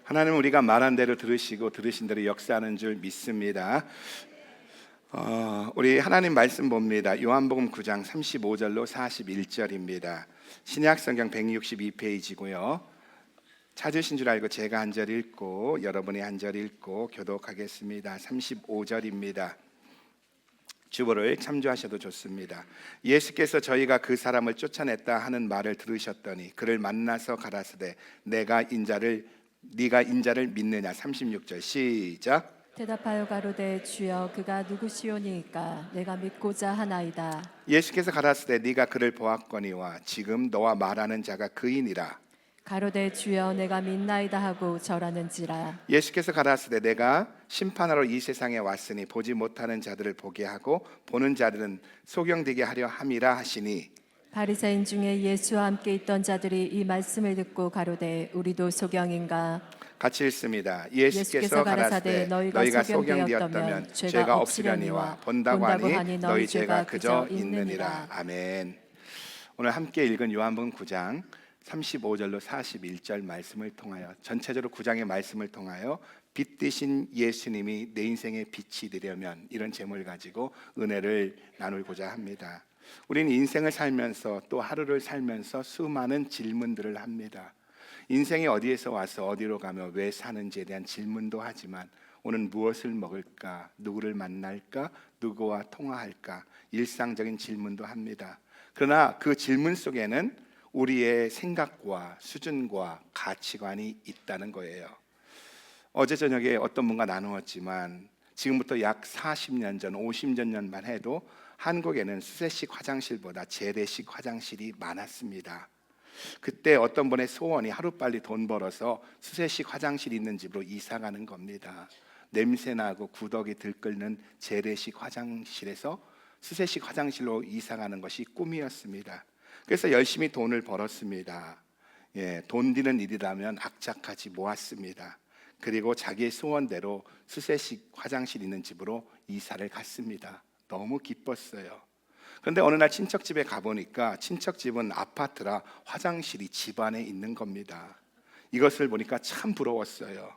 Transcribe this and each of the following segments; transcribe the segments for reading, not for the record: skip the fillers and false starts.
하나님은 우리가 말한 대로 들으시고 들으신 대로 역사하는 줄 믿습니다. 우리 하나님 말씀 봅니다. 요한복음 9장 35절로 41절입니다. 신약 성경 162페이지고요. 찾으신 줄 알고 제가 한 절 읽고 여러분이 한 절 읽고 교독하겠습니다. 35절입니다. 주보를 참조하셔도 좋습니다. 예수께서 저희가 그 사람을 쫓아냈다 하는 말을 들으셨더니 그를 만나서 가라사대 네가 인자를 믿느냐. 36절 시작. 대답하여 가로되 주여 그가 누구시오니이까 내가 믿고자 하나이다. 예수께서 가라사대 네가 그를 보았거니와 지금 너와 말하는 자가 그이니라. 가로되 주여 내가 믿나이다 하고 절하는지라. 예수께서 가라사대 내가 심판하러 이 세상에 왔으니 보지 못하는 자들을 보게 하고 보는 자들은 소경되게 하려 함이라 하시니. 바리새인 중에 예수와 함께 있던 자들이 이 말씀을 듣고 가로되 우리도 소경인가. 같이 읽습니다. 예수께서 가라사대 너희가 소경되었다면 죄가 없으려니와 본다고 하니 너희 죄가 그저 있느니라. 아멘. 오늘 함께 읽은 요한복음 9장 35절로 41절 말씀을 통하여, 전체적으로 9장의 말씀을 통하여 빛 되신 예수님이 내 인생의 빛이 되려면, 이런 제목을 가지고 은혜를 나누고자 합니다. 우리는 인생을 살면서 또 하루를 살면서 수많은 질문들을 합니다. 인생이 어디에서 와서 어디로 가며 왜 사는지에 대한 질문도 하지만 오늘 무엇을 먹을까, 누구를 만날까, 누구와 통화할까, 일상적인 질문도 합니다. 그러나 그 질문 속에는 우리의 생각과 수준과 가치관이 있다는 거예요. 어제 저녁에 어떤 분과 나누었지만 지금부터 약 40년 전, 50년 전만 해도 한국에는 수세식 화장실보다 재래식 화장실이 많았습니다. 그때 어떤 분의 소원이 하루빨리 돈 벌어서 수세식 화장실이 있는 집으로 이사 가는 겁니다. 냄새나고 구더기 들끓는 재래식 화장실에서 수세식 화장실로 이사 가는 것이 꿈이었습니다. 그래서 열심히 돈을 벌었습니다. 돈 드는 일이라면 악착같이 모았습니다. 그리고 자기의 소원대로 수세식 화장실 있는 집으로 이사를 갔습니다. 너무 기뻤어요. 그런데 어느 날 친척 집에 가보니까 친척 집은 아파트라 화장실이 집 안에 있는 겁니다. 이것을 보니까 참 부러웠어요.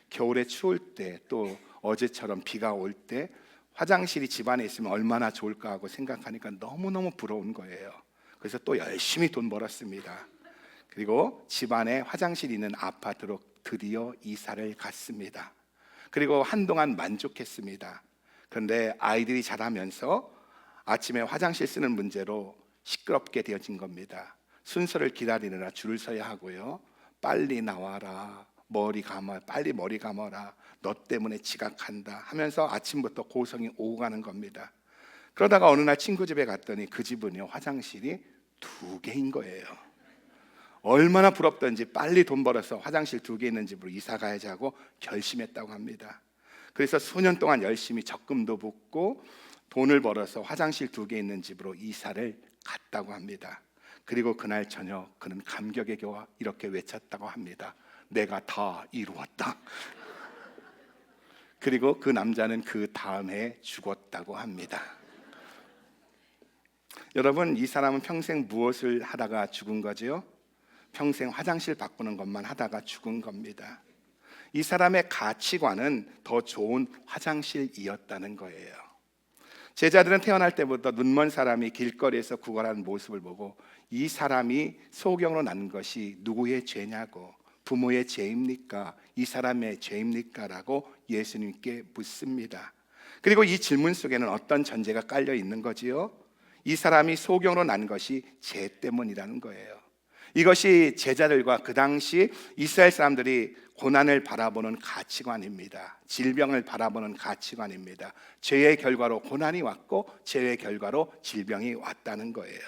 겨울에 추울 때, 또 어제처럼 비가 올 때 화장실이 집 안에 있으면 얼마나 좋을까 하고 생각하니까 너무너무 부러운 거예요. 그래서 또 열심히 돈 벌었습니다. 그리고 집 안에 화장실이 있는 아파트로 드디어 이사를 갔습니다. 그리고 한동안 만족했습니다. 그런데 아이들이 자라면서 아침에 화장실 쓰는 문제로 시끄럽게 되어진 겁니다. 순서를 기다리느라 줄을 서야 하고요. 빨리 나와라, 빨리 머리 감아라, 너 때문에 지각한다 하면서 아침부터 고성이 오고 가는 겁니다. 그러다가 어느 날 친구 집에 갔더니 그 집은요, 화장실이 2개인 거예요. 얼마나 부럽던지 빨리 돈 벌어서 화장실 2개 있는 집으로 이사 가야지 하고 결심했다고 합니다. 그래서 수년 동안 열심히 적금도 붓고 돈을 벌어서 화장실 2개 있는 집으로 이사를 갔다고 합니다. 그리고 그날 저녁 그는 감격의 겨와 이렇게 외쳤다고 합니다. 내가 다 이루었다. 그리고 그 남자는 그 다음 해에 죽었다고 합니다. 여러분, 이 사람은 평생 무엇을 하다가 죽은 거죠? 평생 화장실 바꾸는 것만 하다가 죽은 겁니다. 이 사람의 가치관은 더 좋은 화장실이었다는 거예요. 제자들은 태어날 때부터 눈먼 사람이 길거리에서 구걸하는 모습을 보고 이 사람이 소경으로 난 것이 누구의 죄냐고, 부모의 죄입니까? 이 사람의 죄입니까? 라고 예수님께 묻습니다. 그리고 이 질문 속에는 어떤 전제가 깔려 있는 거지요? 이 사람이 소경으로 난 것이 죄 때문이라는 거예요. 이것이 제자들과 그 당시 이스라엘 사람들이 고난을 바라보는 가치관입니다. 질병을 바라보는 가치관입니다. 죄의 결과로 고난이 왔고 죄의 결과로 질병이 왔다는 거예요.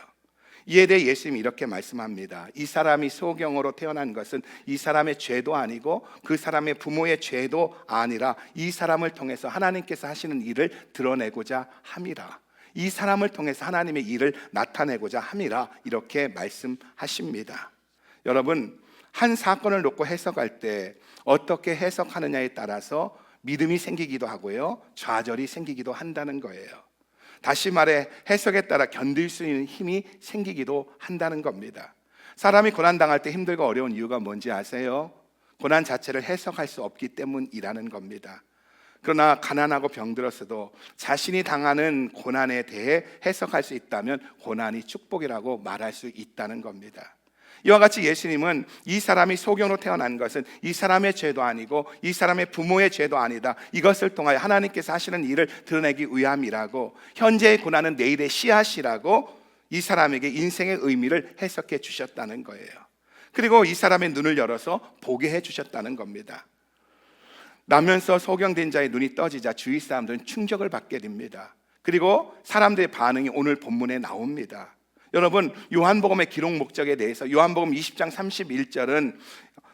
이에 대해 예수님이 이렇게 말씀합니다. 이 사람이 소경으로 태어난 것은 이 사람의 죄도 아니고 그 사람의 부모의 죄도 아니라 이 사람을 통해서 하나님께서 하시는 일을 드러내고자 함이라. 이 사람을 통해서 하나님의 일을 나타내고자 함이라, 이렇게 말씀하십니다. 여러분, 한 사건을 놓고 해석할 때 어떻게 해석하느냐에 따라서 믿음이 생기기도 하고요, 좌절이 생기기도 한다는 거예요. 다시 말해 해석에 따라 견딜 수 있는 힘이 생기기도 한다는 겁니다. 사람이 고난당할 때 힘들고 어려운 이유가 뭔지 아세요? 고난 자체를 해석할 수 없기 때문이라는 겁니다. 그러나 가난하고 병들었어도 자신이 당하는 고난에 대해 해석할 수 있다면 고난이 축복이라고 말할 수 있다는 겁니다. 이와 같이 예수님은 이 사람이 소경으로 태어난 것은 이 사람의 죄도 아니고 이 사람의 부모의 죄도 아니다. 이것을 통하여 하나님께서 하시는 일을 드러내기 위함이라고, 현재의 고난은 내일의 씨앗이라고 이 사람에게 인생의 의미를 해석해 주셨다는 거예요. 그리고 이 사람의 눈을 열어서 보게 해 주셨다는 겁니다. 나면서 소경된 자의 눈이 떠지자 주위 사람들은 충격을 받게 됩니다. 그리고 사람들의 반응이 오늘 본문에 나옵니다. 여러분, 요한복음의 기록 목적에 대해서 요한복음 20장 31절은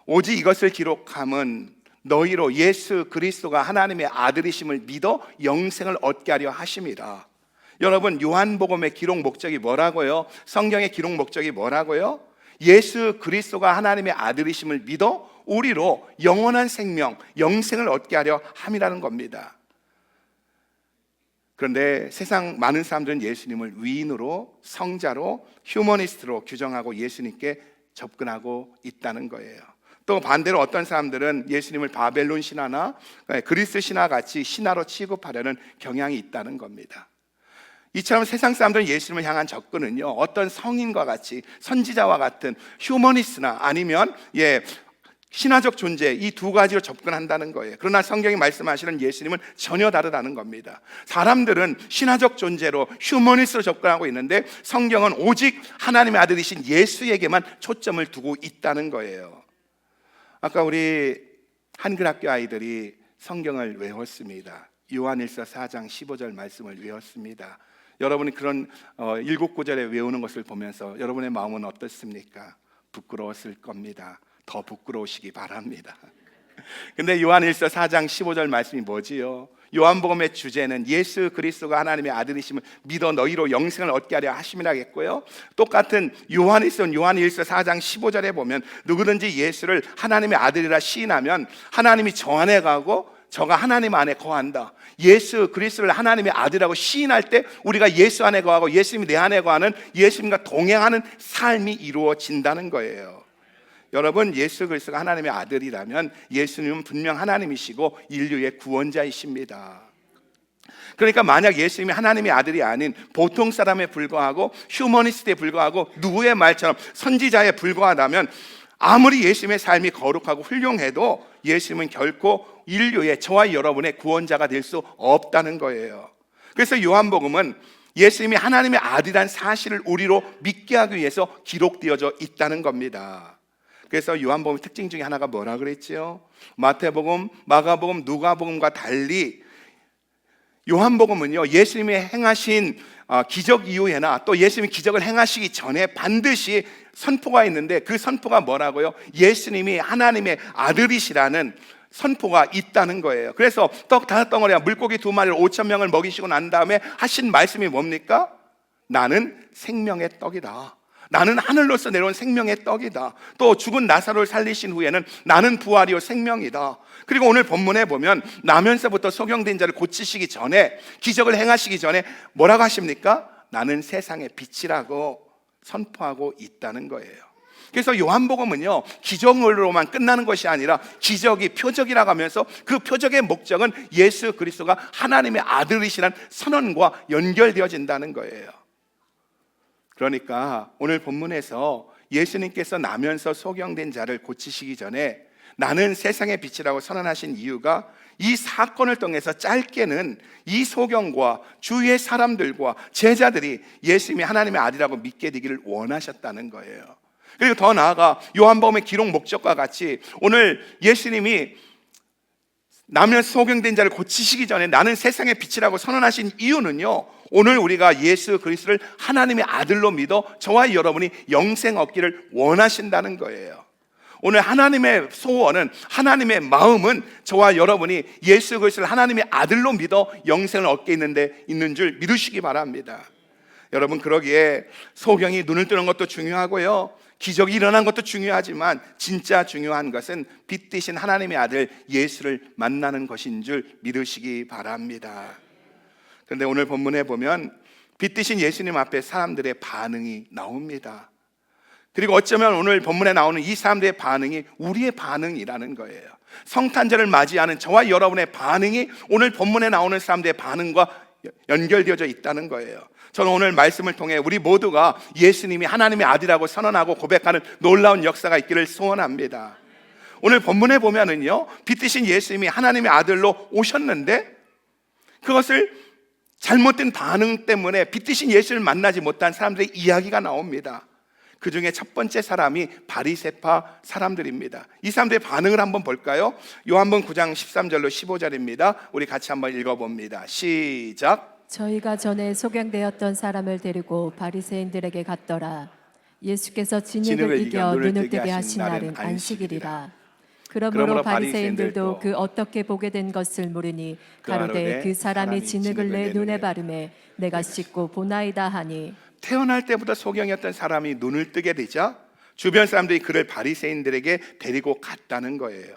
오직 이것을 기록함은 너희로 예수 그리스도가 하나님의 아들이심을 믿어 영생을 얻게 하려 하심이라. 여러분, 요한복음의 기록 목적이 뭐라고요? 성경의 기록 목적이 뭐라고요? 예수 그리스도가 하나님의 아들이심을 믿어 우리로 영원한 생명, 영생을 얻게 하려 함이라는 겁니다. 그런데 세상 많은 사람들은 예수님을 위인으로, 성자로, 휴머니스트로 규정하고 예수님께 접근하고 있다는 거예요. 또 반대로 어떤 사람들은 예수님을 바벨론 신화나 그리스 신화 같이 신화로 취급하려는 경향이 있다는 겁니다. 이처럼 세상 사람들은 예수님을 향한 접근은요, 어떤 성인과 같이, 선지자와 같은 휴머니스트나 아니면 신화적 존재, 이 두 가지로 접근한다는 거예요. 그러나 성경이 말씀하시는 예수님은 전혀 다르다는 겁니다. 사람들은 신화적 존재로, 휴머니스트로 접근하고 있는데 성경은 오직 하나님의 아들이신 예수에게만 초점을 두고 있다는 거예요. 아까 우리 한글학교 아이들이 성경을 외웠습니다. 요한일서 4장 15절 말씀을 외웠습니다. 여러분이 그런 7구절에 외우는 것을 보면서 여러분의 마음은 어떻습니까? 부끄러웠을 겁니다. 더 부끄러우시기 바랍니다. 근데 요한일서 4장 15절 말씀이 뭐지요? 요한복음의 주제는 예수 그리스도가 하나님의 아들이심을 믿어 너희로 영생을 얻게 하려 하심이라겠고요, 똑같은 요한일서 4장 15절에 보면 누구든지 예수를 하나님의 아들이라 시인하면 하나님이 저 안에 가고 저가 하나님 안에 거한다. 예수 그리스도를 하나님의 아들이라고 시인할 때 우리가 예수 안에 거하고 예수님이 내 안에 거하는, 예수님과 동행하는 삶이 이루어진다는 거예요. 여러분, 예수 그리스도가 하나님의 아들이라면 예수님은 분명 하나님이시고 인류의 구원자이십니다. 그러니까 만약 예수님이 하나님의 아들이 아닌 보통 사람에 불과하고 휴머니스트에 불과하고 누구의 말처럼 선지자에 불과하다면 아무리 예수님의 삶이 거룩하고 훌륭해도 예수님은 결코 인류의, 저와 여러분의 구원자가 될 수 없다는 거예요. 그래서 요한복음은 예수님이 하나님의 아들이라는 사실을 우리로 믿게 하기 위해서 기록되어져 있다는 겁니다. 그래서 요한복음의 특징 중에 하나가 뭐라 그랬죠? 마태복음, 마가복음, 누가복음과 달리 요한복음은요, 예수님이 행하신 기적 이후에나 또 예수님이 기적을 행하시기 전에 반드시 선포가 있는데 그 선포가 뭐라고요? 예수님이 하나님의 아들이시라는 선포가 있다는 거예요. 그래서 떡 5덩어리와 물고기 2마리를 5,000명을 먹이시고 난 다음에 하신 말씀이 뭡니까? 나는 생명의 떡이다. 나는 하늘로서 내려온 생명의 떡이다. 또 죽은 나사로를 살리신 후에는 나는 부활이요 생명이다. 그리고 오늘 본문에 보면 나면서부터 소경된 자를 고치시기 전에, 기적을 행하시기 전에 뭐라고 하십니까? 나는 세상의 빛이라고 선포하고 있다는 거예요. 그래서 요한복음은요, 기적으로만 끝나는 것이 아니라 기적이 표적이라고 하면서 그 표적의 목적은 예수 그리스도가 하나님의 아들이시라는 선언과 연결되어진다는 거예요. 그러니까 오늘 본문에서 예수님께서 나면서 소경된 자를 고치시기 전에 나는 세상의 빛이라고 선언하신 이유가 이 사건을 통해서 짧게는 이 소경과 주위의 사람들과 제자들이 예수님이 하나님의 아들이라고 믿게 되기를 원하셨다는 거예요. 그리고 더 나아가 요한복음의 기록 목적과 같이 오늘 예수님이 나면서 소경된 자를 고치시기 전에 나는 세상의 빛이라고 선언하신 이유는요, 오늘 우리가 예수 그리스도를 하나님의 아들로 믿어 저와 여러분이 영생 얻기를 원하신다는 거예요. 오늘 하나님의 소원은, 하나님의 마음은 저와 여러분이 예수 그리스도를 하나님의 아들로 믿어 영생을 얻게 있는 줄 믿으시기 바랍니다. 여러분, 그러기에 소경이 눈을 뜨는 것도 중요하고요, 기적이 일어난 것도 중요하지만 진짜 중요한 것은 빛 대신 하나님의 아들 예수를 만나는 것인 줄 믿으시기 바랍니다. 그런데 오늘 본문에 보면 빛 대신 예수님 앞에 사람들의 반응이 나옵니다. 그리고 어쩌면 오늘 본문에 나오는 이 사람들의 반응이 우리의 반응이라는 거예요. 성탄절을 맞이하는 저와 여러분의 반응이 오늘 본문에 나오는 사람들의 반응과 연결되어져 있다는 거예요. 저는 오늘 말씀을 통해 우리 모두가 예수님이 하나님의 아들이라고 선언하고 고백하는 놀라운 역사가 있기를 소원합니다. 오늘 본문에 보면은요, 빛이신 예수님이 하나님의 아들로 오셨는데 그것을 잘못된 반응 때문에 빛이신 예수를 만나지 못한 사람들의 이야기가 나옵니다. 그 중에 첫 번째 사람이 바리새파 사람들입니다. 이 사람들의 반응을 한번 볼까요? 요한복음 9장 13절로 15절입니다. 우리 같이 한번 읽어봅니다. 시작. 저희가 전에 소경되었던 사람을 데리고 바리새인들에게 갔더라. 예수께서 진흙을 이겨 눈을 뜨게 하신 날은 안식일이라. 그러므로 바리새인들도 그 어떻게 보게 된 것을 물으니 가로되 그 사람이 진흙을 내 눈에 바르매 내가 씻고 보나이다 하니. 태어날 때부터 소경이었던 사람이 눈을 뜨게 되자 주변 사람들이 그를 바리새인들에게 데리고 갔다는 거예요.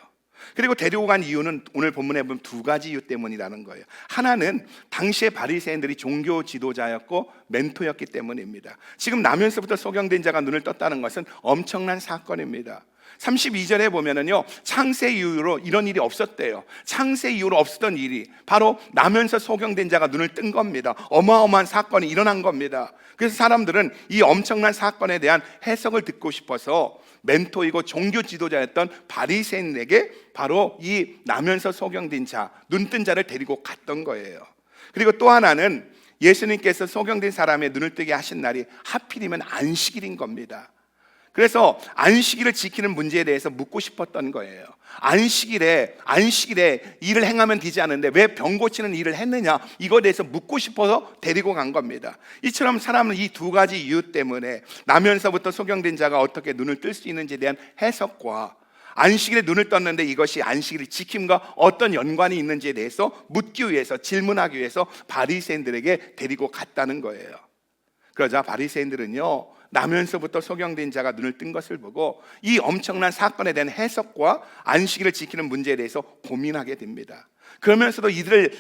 그리고 데리고 간 이유는 오늘 본문에 보면 두 가지 이유 때문이라는 거예요. 하나는 당시의 바리새인들이 종교 지도자였고 멘토였기 때문입니다. 지금 나면서부터 소경된 자가 눈을 떴다는 것은 엄청난 사건입니다. 32절에 보면은요, 창세 이후로 이런 일이 없었대요. 창세 이후로 없었던 일이 바로 나면서 소경된 자가 눈을 뜬 겁니다. 어마어마한 사건이 일어난 겁니다. 그래서 사람들은 이 엄청난 사건에 대한 해석을 듣고 싶어서 멘토이고 종교 지도자였던 바리새인에게 바로 이 나면서 소경된 자, 눈뜬 자를 데리고 갔던 거예요. 그리고 또 하나는 예수님께서 소경된 사람의 눈을 뜨게 하신 날이 하필이면 안식일인 겁니다. 그래서 안식일을 지키는 문제에 대해서 묻고 싶었던 거예요. 안식일에 일을 행하면 되지 않는데 왜 병 고치는 일을 했느냐, 이거에 대해서 묻고 싶어서 데리고 간 겁니다. 이처럼 사람은 이 두 가지 이유 때문에 나면서부터 소경된 자가 어떻게 눈을 뜰 수 있는지에 대한 해석과 안식일에 눈을 떴는데 이것이 안식일의 지킴과 어떤 연관이 있는지에 대해서 묻기 위해서, 질문하기 위해서 바리새인들에게 데리고 갔다는 거예요. 그러자 바리새인들은요, 나면서부터 소경된 자가 눈을 뜬 것을 보고 이 엄청난 사건에 대한 해석과 안식일을 지키는 문제에 대해서 고민하게 됩니다. 그러면서도 이들을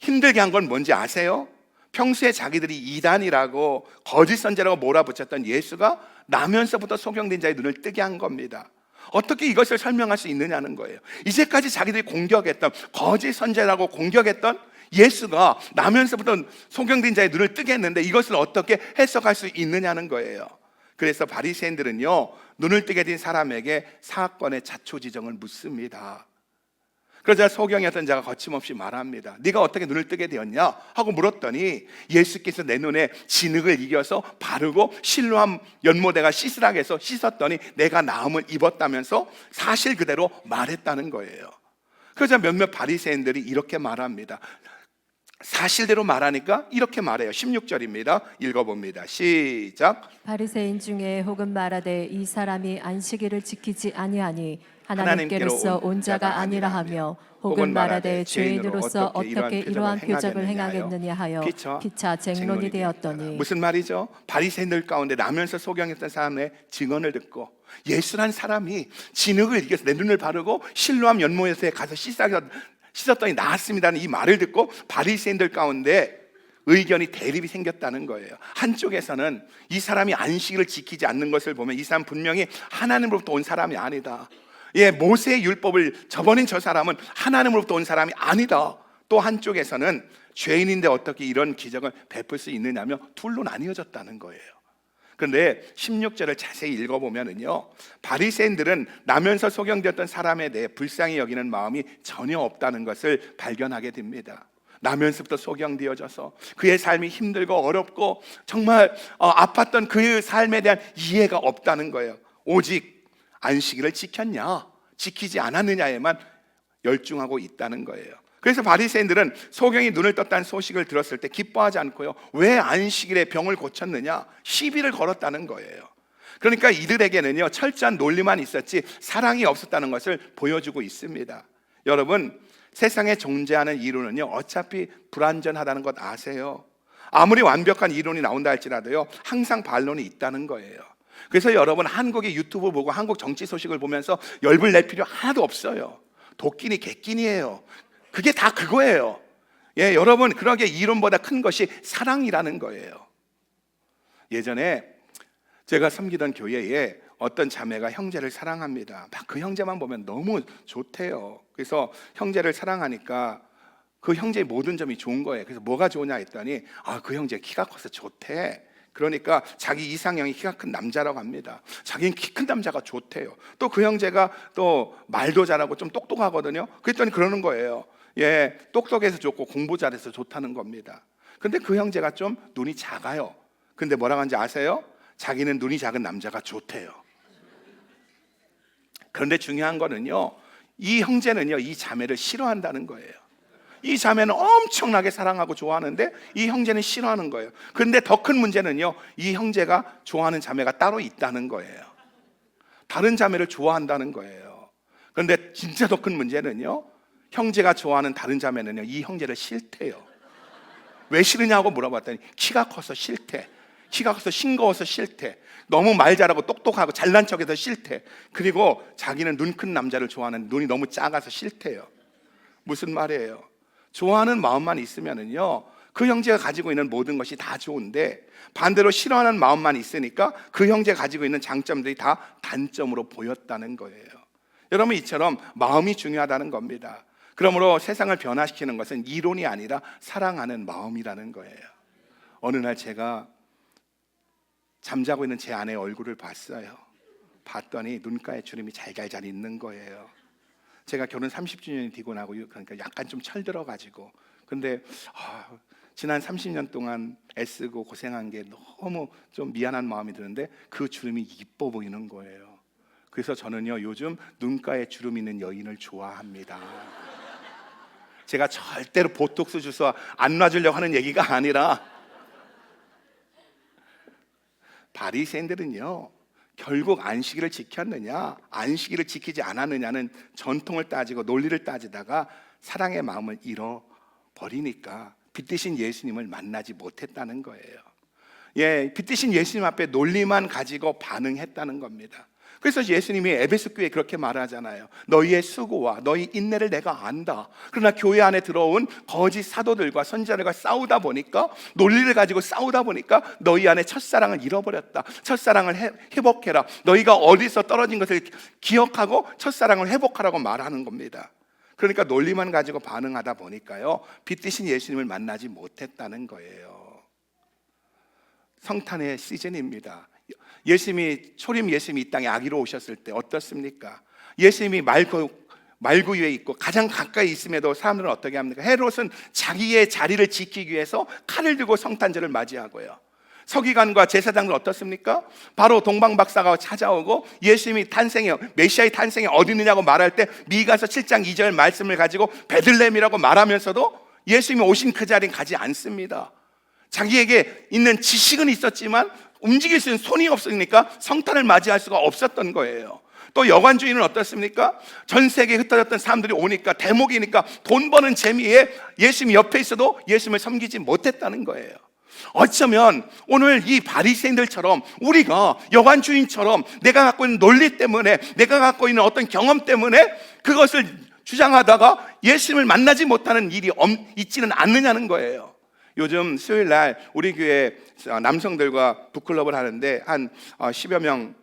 힘들게 한 건 뭔지 아세요? 평소에 자기들이 이단이라고 거짓 선지자라고 몰아붙였던 예수가 나면서부터 소경된 자의 눈을 뜨게 한 겁니다. 어떻게 이것을 설명할 수 있느냐는 거예요. 이제까지 자기들이 공격했던, 거짓 선지자라고 공격했던 예수가 나면서부터 소경된 자의 눈을 뜨게 했는데 이것을 어떻게 해석할 수 있느냐는 거예요. 그래서 바리새인들은요, 눈을 뜨게 된 사람에게 사건의 자초지정을 묻습니다. 그러자 소경이었던 자가 거침없이 말합니다. 네가 어떻게 눈을 뜨게 되었냐 하고 물었더니 예수께서 내 눈에 진흙을 이겨서 바르고 실로암 연못에가 씻으라고 해서 씻었더니 내가 나음을 입었다면서 사실 그대로 말했다는 거예요. 그러자 몇몇 바리새인들이 이렇게 말합니다. 사실대로 말하니까 이렇게 말해요. 16절입니다. 읽어봅니다. 시작. 바리새인 중에 혹은 말하되 이 사람이 안식일을 지키지 아니하니 하나님께로서 온 자가 아니라 하며 혹은 말하되 죄인으로서 어떻게 이러한 표적을 행하겠느냐 하여 피차 쟁론이 되었더니. 무슨 말이죠? 바리새인들 가운데 나면서 소경했던 사람의 증언을 듣고 예수란 사람이 진흙을 이겨서 내 눈을 바르고 실로암 연못에 가서 씻었더니 나았습니다는 이 말을 듣고 바리새인들 가운데 의견이 대립이 생겼다는 거예요. 한쪽에서는 이 사람이 안식일을 지키지 않는 것을 보면 이 사람 분명히 하나님으로부터 온 사람이 아니다. 모세의 율법을 저버린 저 사람은 하나님으로부터 온 사람이 아니다. 또 한쪽에서는 죄인인데 어떻게 이런 기적을 베풀 수 있느냐며 둘로 나뉘어졌다는 거예요. 그런데 16절을 자세히 읽어보면은요, 바리새인들은 나면서 소경되었던 사람에 대해 불쌍히 여기는 마음이 전혀 없다는 것을 발견하게 됩니다. 나면서부터 소경되어져서 그의 삶이 힘들고 어렵고 정말 아팠던 그 삶에 대한 이해가 없다는 거예요. 오직 안식일을 지켰냐 지키지 않았느냐에만 열중하고 있다는 거예요. 그래서 바리새인들은 소경이 눈을 떴다는 소식을 들었을 때 기뻐하지 않고요, 왜 안식일에 병을 고쳤느냐 시비를 걸었다는 거예요. 그러니까 이들에게는요, 철저한 논리만 있었지 사랑이 없었다는 것을 보여주고 있습니다. 여러분, 세상에 존재하는 이론은요, 어차피 불완전하다는 것 아세요? 아무리 완벽한 이론이 나온다 할지라도요, 항상 반론이 있다는 거예요. 그래서 여러분, 한국의 유튜브 보고 한국 정치 소식을 보면서 열불 낼 필요 하나도 없어요. 도끼니 개끼니예요. 그게 다 그거예요. 여러분, 그러기에 이론보다 큰 것이 사랑이라는 거예요. 예전에 제가 섬기던 교회에 어떤 자매가 형제를 사랑합니다. 막 그 형제만 보면 너무 좋대요. 그래서 형제를 사랑하니까 그 형제의 모든 점이 좋은 거예요. 그래서 뭐가 좋으냐 했더니 그 형제 키가 커서 좋대. 그러니까 자기 이상형이 키가 큰 남자라고 합니다. 자기는 키 큰 남자가 좋대요. 또 그 형제가 또 말도 잘하고 좀 똑똑하거든요. 그랬더니 그러는 거예요. 똑똑해서 좋고 공부 잘해서 좋다는 겁니다. 근데 그 형제가 좀 눈이 작아요. 근데 뭐라고 하는지 아세요? 자기는 눈이 작은 남자가 좋대요. 그런데 중요한 거는요, 이 형제는요, 이 자매를 싫어한다는 거예요. 이 자매는 엄청나게 사랑하고 좋아하는데 이 형제는 싫어하는 거예요. 그런데 더 큰 문제는요, 이 형제가 좋아하는 자매가 따로 있다는 거예요. 다른 자매를 좋아한다는 거예요. 그런데 진짜 더 큰 문제는요, 형제가 좋아하는 다른 자매는요, 이 형제를 싫대요. 왜 싫으냐고 물어봤더니 키가 커서 싫대. 키가 커서 싱거워서 싫대. 너무 말 잘하고 똑똑하고 잘난 척해서 싫대. 그리고 자기는 눈 큰 남자를 좋아하는 눈이 너무 작아서 싫대요. 무슨 말이에요? 좋아하는 마음만 있으면은요, 그 형제가 가지고 있는 모든 것이 다 좋은데 반대로 싫어하는 마음만 있으니까 그 형제가 가지고 있는 장점들이 다 단점으로 보였다는 거예요. 여러분, 이처럼 마음이 중요하다는 겁니다. 그러므로 세상을 변화시키는 것은 이론이 아니라 사랑하는 마음이라는 거예요. 어느 날 제가 잠자고 있는 제 아내의 얼굴을 봤어요. 봤더니 눈가에 주름이 잘잘잘 있는 거예요. 제가 결혼 30주년이 되고 나고 그러니까 약간 좀 철들어가지고, 근데 지난 30년 동안 애쓰고 고생한 게 너무 좀 미안한 마음이 드는데 그 주름이 이뻐 보이는 거예요. 그래서 저는요, 요즘 눈가에 주름 있는 여인을 좋아합니다. 제가 절대로 보톡스 주사 안 놔주려고 하는 얘기가 아니라, 바리새인들은요, 결국 안식일을 지켰느냐 안식일을 지키지 않았느냐는 전통을 따지고 논리를 따지다가 사랑의 마음을 잃어버리니까 빛 대신 예수님을 만나지 못했다는 거예요. 빛 대신 예수님 앞에 논리만 가지고 반응했다는 겁니다. 그래서 예수님이 에베소 교회에 그렇게 말하잖아요. 너희의 수고와 너희 인내를 내가 안다. 그러나 교회 안에 들어온 거짓 사도들과 선지자들과 싸우다 보니까, 논리를 가지고 싸우다 보니까 너희 안에 첫사랑을 잃어버렸다. 첫사랑을 회복해라. 너희가 어디서 떨어진 것을 기억하고 첫사랑을 회복하라고 말하는 겁니다. 그러니까 논리만 가지고 반응하다 보니까요, 빛 대신 예수님을 만나지 못했다는 거예요. 성탄의 시즌입니다. 초림 예수님이 이 땅에 아기로 오셨을 때 어떻습니까? 예수님이 말구 위에 있고 가장 가까이 있음에도 사람들은 어떻게 합니까? 헤롯은 자기의 자리를 지키기 위해서 칼을 들고 성탄절을 맞이하고요. 서기관과 제사장들 어떻습니까? 바로 동방박사가 찾아오고 예수님이 메시아의 탄생이 어디 있느냐고 말할 때 미가서 7장 2절 말씀을 가지고 베들레헴이라고 말하면서도 예수님이 오신 그 자리에 가지 않습니다. 자기에게 있는 지식은 있었지만 움직일 수 있는 손이 없으니까 성탄을 맞이할 수가 없었던 거예요. 또 여관주의는 어떻습니까? 전 세계에 흩어졌던 사람들이 오니까, 대목이니까 돈 버는 재미에 예수님 옆에 있어도 예수님을 섬기지 못했다는 거예요. 어쩌면 오늘 이 바리새인들처럼 우리가 여관주의처럼 내가 갖고 있는 논리 때문에, 내가 갖고 있는 어떤 경험 때문에 그것을 주장하다가 예수님을 만나지 못하는 일이 있지는 않느냐는 거예요. 요즘 수요일 날 우리 교회 남성들과 북클럽을 하는데 한 10여 명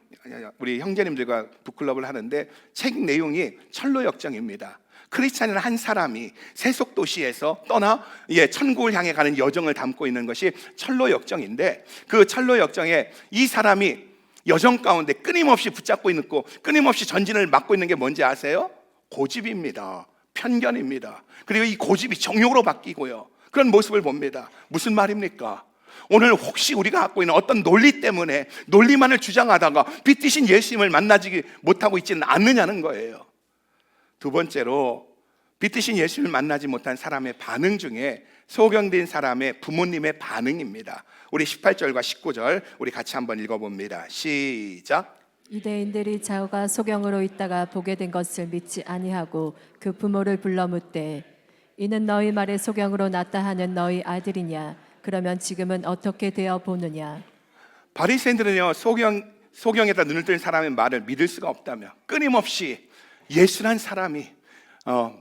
우리 형제님들과 북클럽을 하는데 책 내용이 철로 역정입니다. 크리스찬인 한 사람이 세속 도시에서 떠나 천국을 향해 가는 여정을 담고 있는 것이 철로 역정인데, 그 철로 역정에 이 사람이 여정 가운데 끊임없이 붙잡고 있고 끊임없이 전진을 막고 있는 게 뭔지 아세요? 고집입니다. 편견입니다. 그리고 이 고집이 정욕으로 바뀌고요, 그런 모습을 봅니다. 무슨 말입니까? 오늘 혹시 우리가 갖고 있는 어떤 논리 때문에 논리만을 주장하다가 빛 대신 예수님을 만나지 못하고 있지는 않느냐는 거예요. 두 번째로, 빛 대신 예수님을 만나지 못한 사람의 반응 중에 소경된 사람의 부모님의 반응입니다. 우리 18절과 19절 우리 같이 한번 읽어봅니다. 시작. 유대인들이 자우가 소경으로 있다가 보게 된 것을 믿지 아니하고 그 부모를 불러 묻되 이는 너희 말에 소경으로 났다 하는 너희 아들이냐? 그러면 지금은 어떻게 되어 보느냐? 바리새인들은요, 소경에다 눈을 뜬 사람의 말을 믿을 수가 없다며 끊임없이 예수란 사람이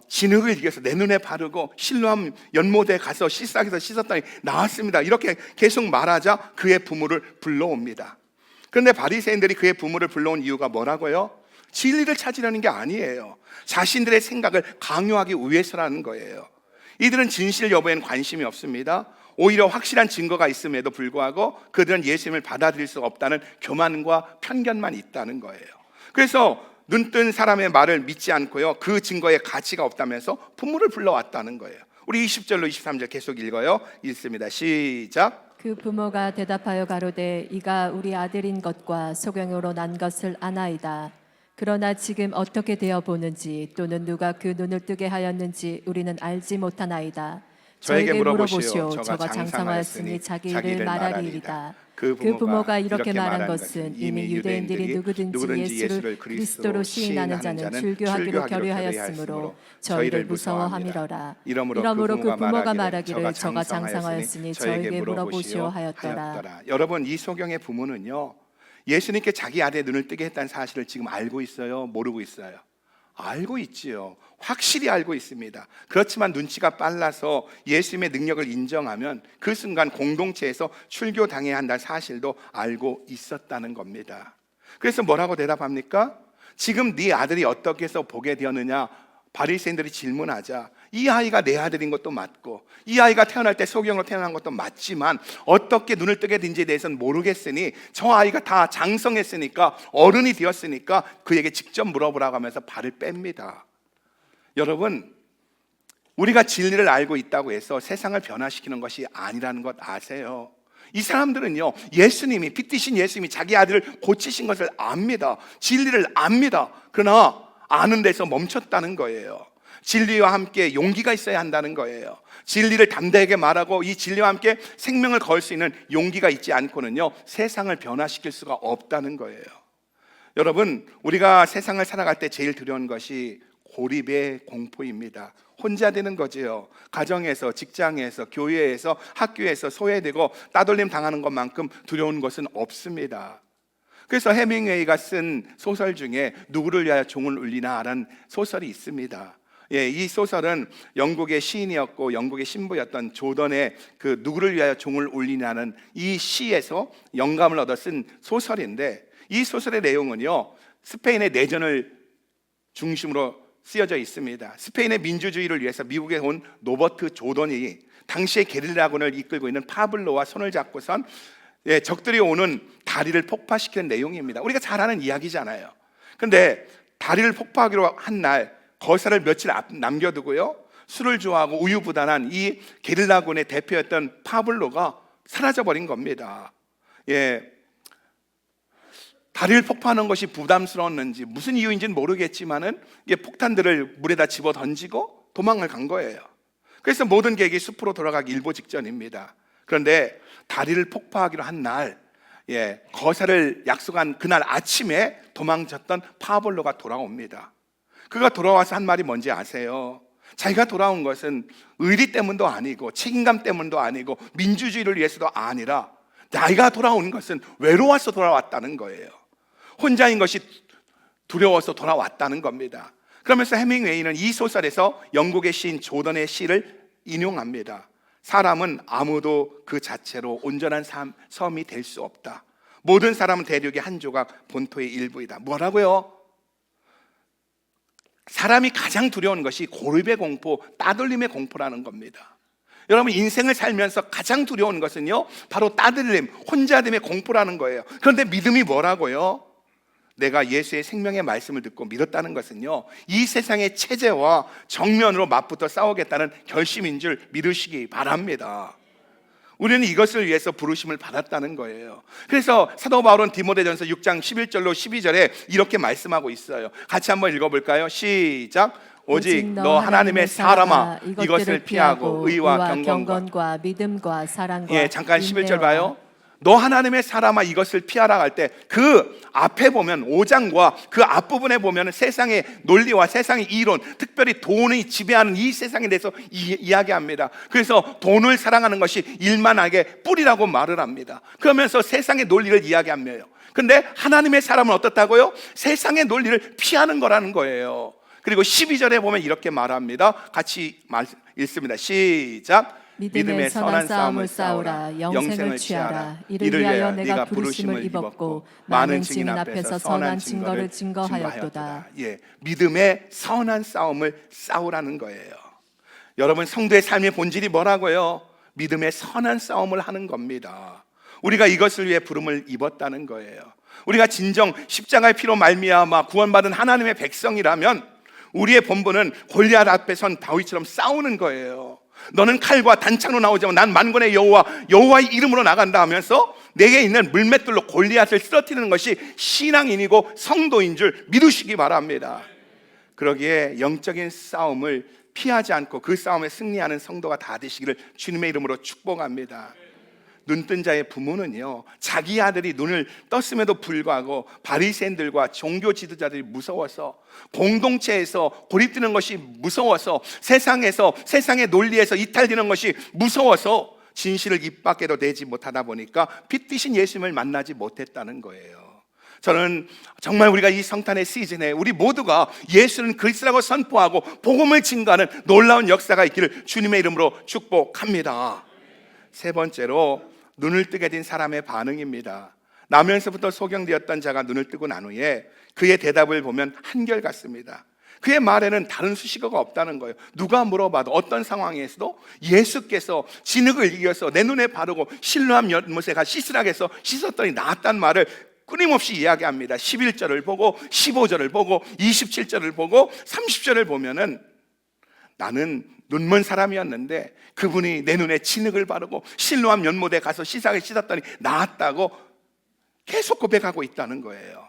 진흙을 이겨서 내 눈에 바르고 실로암 연못에 가서 씻사기에서 씻었더니 나았습니다, 이렇게 계속 말하자 그의 부모를 불러옵니다. 그런데 바리새인들이 그의 부모를 불러온 이유가 뭐라고요? 진리를 찾으려는 게 아니에요. 자신들의 생각을 강요하기 위해서라는 거예요. 이들은 진실 여부에는 관심이 없습니다. 오히려 확실한 증거가 있음에도 불구하고 그들은 예수님을 받아들일 수 없다는 교만과 편견만 있다는 거예요. 그래서 눈뜬 사람의 말을 믿지 않고요, 그 증거에 가치가 없다면서 부모를 불러왔다는 거예요. 우리 20절로 23절 계속 읽어요. 읽습니다. 시작. 그 부모가 대답하여 가로되 이가 우리 아들인 것과 소경으로 난 것을 아나이다. 그러나 지금 어떻게 되어 보는지 또는 누가 그 눈을 뜨게 하였는지 우리는 알지 못하나이다. 저에게 물어보시오. 저가 장성하였으니 자기 일을 말하리이다. 그 부모가 이렇게 말한 것은 이미 유대인들이 누구든지 예수를 그리스도로 시인하는 자는 출교하기로 결의하였으므로 저희를 무서워함이러라. 이러므로 그 부모가 말하기를 저가 장성하였으니 저에게 물어보시오 하였더라. 여러분, 이 소경의 부모는요, 예수님께 자기 아들의 눈을 뜨게 했다는 사실을 지금 알고 있어요? 모르고 있어요? 알고 있지요. 확실히 알고 있습니다. 그렇지만 눈치가 빨라서 예수님의 능력을 인정하면 그 순간 공동체에서 출교당해야 한다는 사실도 알고 있었다는 겁니다. 그래서 뭐라고 대답합니까? 지금 네 아들이 어떻게 해서 보게 되었느냐? 바리새인들이 질문하자 이 아이가 내 아들인 것도 맞고 이 아이가 태어날 때 소경으로 태어난 것도 맞지만 어떻게 눈을 뜨게 된지에 대해서는 모르겠으니 저 아이가 다 장성했으니까 어른이 되었으니까 그에게 직접 물어보라고 하면서 발을 뺍니다. 여러분, 우리가 진리를 알고 있다고 해서 세상을 변화시키는 것이 아니라는 것 아세요? 이 사람들은요, 예수님이, 빛이신 예수님이 자기 아들을 고치신 것을 압니다. 진리를 압니다. 그러나 아는 데서 멈췄다는 거예요. 진리와 함께 용기가 있어야 한다는 거예요. 진리를 담대하게 말하고 이 진리와 함께 생명을 걸 수 있는 용기가 있지 않고는요, 세상을 변화시킬 수가 없다는 거예요. 여러분, 우리가 세상을 살아갈 때 제일 두려운 것이 고립의 공포입니다. 혼자 되는 거지요. 가정에서, 직장에서, 교회에서, 학교에서 소외되고 따돌림 당하는 것만큼 두려운 것은 없습니다. 그래서 해밍웨이가 쓴 소설 중에 누구를 위하여 종을 울리나라는 소설이 있습니다. 이 소설은 영국의 시인이었고 영국의 신부였던 조던의 그 누구를 위하여 종을 울리나는 이 시에서 영감을 얻어 쓴 소설인데, 이 소설의 내용은요, 스페인의 내전을 중심으로 쓰여져 있습니다. 스페인의 민주주의를 위해서 미국에 온 로버트 조던이 당시의 게릴라군을 이끌고 있는 파블로와 손을 잡고선 적들이 오는 다리를 폭파시키는 내용입니다. 우리가 잘 아는 이야기잖아요. 그런데 다리를 폭파하기로 한 날 거사를 며칠 남겨두고요, 술을 좋아하고 우유부단한 이 게릴라군의 대표였던 파블로가 사라져버린 겁니다. 다리를 폭파하는 것이 부담스러웠는지 무슨 이유인지는 모르겠지만은 폭탄들을 물에다 집어 던지고 도망을 간 거예요. 그래서 모든 계획이 숲으로 돌아가기 일보 직전입니다. 그런데 다리를 폭파하기로 한 날, 거사를 약속한 그날 아침에 도망쳤던 파블로가 돌아옵니다. 그가 돌아와서 한 말이 뭔지 아세요? 자기가 돌아온 것은 의리 때문도 아니고 책임감 때문도 아니고 민주주의를 위해서도 아니라 자기가 돌아온 것은 외로워서 돌아왔다는 거예요. 혼자인 것이 두려워서 돌아왔다는 겁니다. 그러면서 해밍웨이는 이 소설에서 영국의 시인 조던의 시를 인용합니다. 사람은 아무도 그 자체로 온전한 섬이 될 수 없다. 모든 사람은 대륙의 한 조각 본토의 일부이다. 뭐라고요? 사람이 가장 두려운 것이 고립의 공포, 따돌림의 공포라는 겁니다. 여러분, 인생을 살면서 가장 두려운 것은요, 바로 따돌림, 혼자됨의 공포라는 거예요. 그런데 믿음이 뭐라고요? 내가 예수의 생명의 말씀을 듣고 믿었다는 것은요, 이 세상의 체제와 정면으로 맞붙어 싸우겠다는 결심인 줄 믿으시기 바랍니다. 우리는 이것을 위해서 부르심을 받았다는 거예요. 그래서 사도 바울은 디모데전서 6장 11절로 12절에 이렇게 말씀하고 있어요. 같이 한번 읽어볼까요? 시작. 오직 너 하나님의 사람아 이것을 피하고 의와 경건과 믿음과 사랑과 잠깐 11절 봐요. 너 하나님의 사람아 이것을 피하라 할 때 그 앞에 보면 5장과 그 앞부분에 보면 세상의 논리와 세상의 이론, 특별히 돈이 지배하는 이 세상에 대해서 이야기합니다. 그래서 돈을 사랑하는 것이 일만하게 뿌리라고 말을 합니다. 그러면서 세상의 논리를 이야기합니다. 근데 하나님의 사람은 어떻다고요? 세상의 논리를 피하는 거라는 거예요. 그리고 12절에 보면 이렇게 말합니다. 같이 읽습니다. 시작. 믿음의 선한 싸움을 싸우라. 영생을 취하라. 이를 위하여 내가 부르심을 입었고 많은 증인 앞에서 선한 증거를 증거하였도다. 예, 믿음의 선한 싸움을 싸우라는 거예요. 여러분, 성도의 삶의 본질이 뭐라고요? 믿음의 선한 싸움을 하는 겁니다. 우리가 이것을 위해 부름을 입었다는 거예요. 우리가 진정 십자가의 피로 말미암아 구원받은 하나님의 백성이라면 우리의 본분은 골리앗 앞에 선 다윗처럼 싸우는 거예요. 너는 칼과 단창으로 나오지 않고 난 만군의 여호와의 이름으로 나간다 하면서 내게 있는 물맷돌로 골리앗을 쓰러뜨리는 것이 신앙인이고 성도인 줄 믿으시기 바랍니다. 그러기에 영적인 싸움을 피하지 않고 그 싸움에 승리하는 성도가 다 되시기를 주님의 이름으로 축복합니다. 눈뜬 자의 부모는요, 자기 아들이 눈을 떴음에도 불구하고 바리새인들과 종교 지도자들이 무서워서, 공동체에서 고립되는 것이 무서워서, 세상의 논리에서 이탈되는 것이 무서워서 진실을 입 밖에도 내지 못하다 보니까 빛이신 예수님을 만나지 못했다는 거예요. 저는 정말 우리가 이 성탄의 시즌에 우리 모두가 예수는 그리스도라고 선포하고 복음을 증거하는 놀라운 역사가 있기를 주님의 이름으로 축복합니다. 세 번째로 눈을 뜨게 된 사람의 반응입니다. 나면서부터 소경되었던 자가 눈을 뜨고 난 후에 그의 대답을 보면 한결같습니다. 그의 말에는 다른 수식어가 없다는 거예요. 누가 물어봐도 어떤 상황에서도 예수께서 진흙을 이겨서 내 눈에 바르고 실로암 연못에 가 씻으라 해서 씻었더니 나았다는 말을 끊임없이 이야기합니다. 11절을 보고 15절을 보고 27절을 보고 30절을 보면은 나는 눈먼 사람이었는데 그분이 내 눈에 진흙을 바르고 실로암 연못에 가서 씻었더니 나았다고 계속 고백하고 있다는 거예요.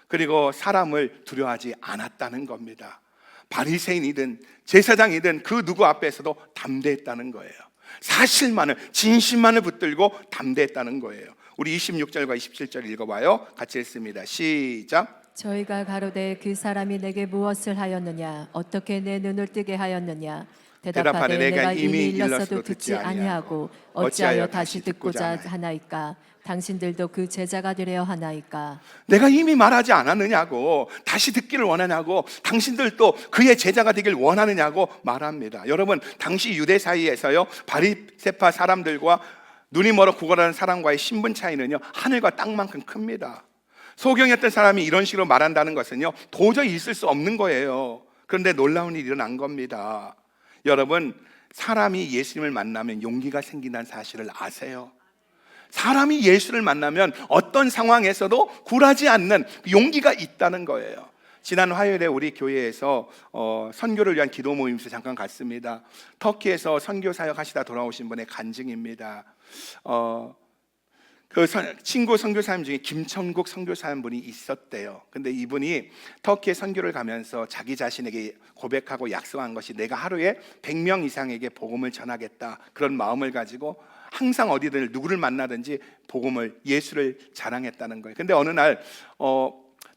그리고 사람을 두려워하지 않았다는 겁니다. 바리새인이든 제사장이든 그 누구 앞에서도 담대했다는 거예요. 사실만을, 진실만을 붙들고 담대했다는 거예요. 우리 26절과 27절 읽어봐요. 같이 읽습니다. 시작. 저희가 가로되 그 사람이 내게 무엇을 하였느냐? 어떻게 내 눈을 뜨게 하였느냐? 대답하되 내가 이미 일렀어도 듣지 아니하고 어찌하여 다시 듣고자 하나이까? 당신들도 그 제자가 되려 하나이까? 내가 이미 말하지 않았느냐고, 다시 듣기를 원하냐고, 당신들도 그의 제자가 되길 원하느냐고 말합니다. 여러분, 당시 유대 사이에서요, 바리새파 사람들과 눈이 멀어 구걸하는 사람과의 신분 차이는요, 하늘과 땅만큼 큽니다. 소경이었던 사람이 이런 식으로 말한다는 것은요, 도저히 있을 수 없는 거예요. 그런데 놀라운 일이 일어난 겁니다. 여러분, 사람이 예수님을 만나면 용기가 생긴다는 사실을 아세요? 사람이 예수를 만나면 어떤 상황에서도 굴하지 않는 용기가 있다는 거예요. 지난 화요일에 우리 교회에서 선교를 위한 기도 모임에서 잠깐 갔습니다. 터키에서 선교 사역 하시다 돌아오신 분의 간증입니다. 그 친구 선교사님 중에 김천국 선교사님 분이 있었대요. 근데 이분이 터키에 선교를 가면서 자기 자신에게 고백하고 약속한 것이 내가 하루에 100명 이상에게 복음을 전하겠다, 그런 마음을 가지고 항상 어디든 누구를 만나든지 복음을, 예수를 자랑했다는 거예요. 근데 어느 날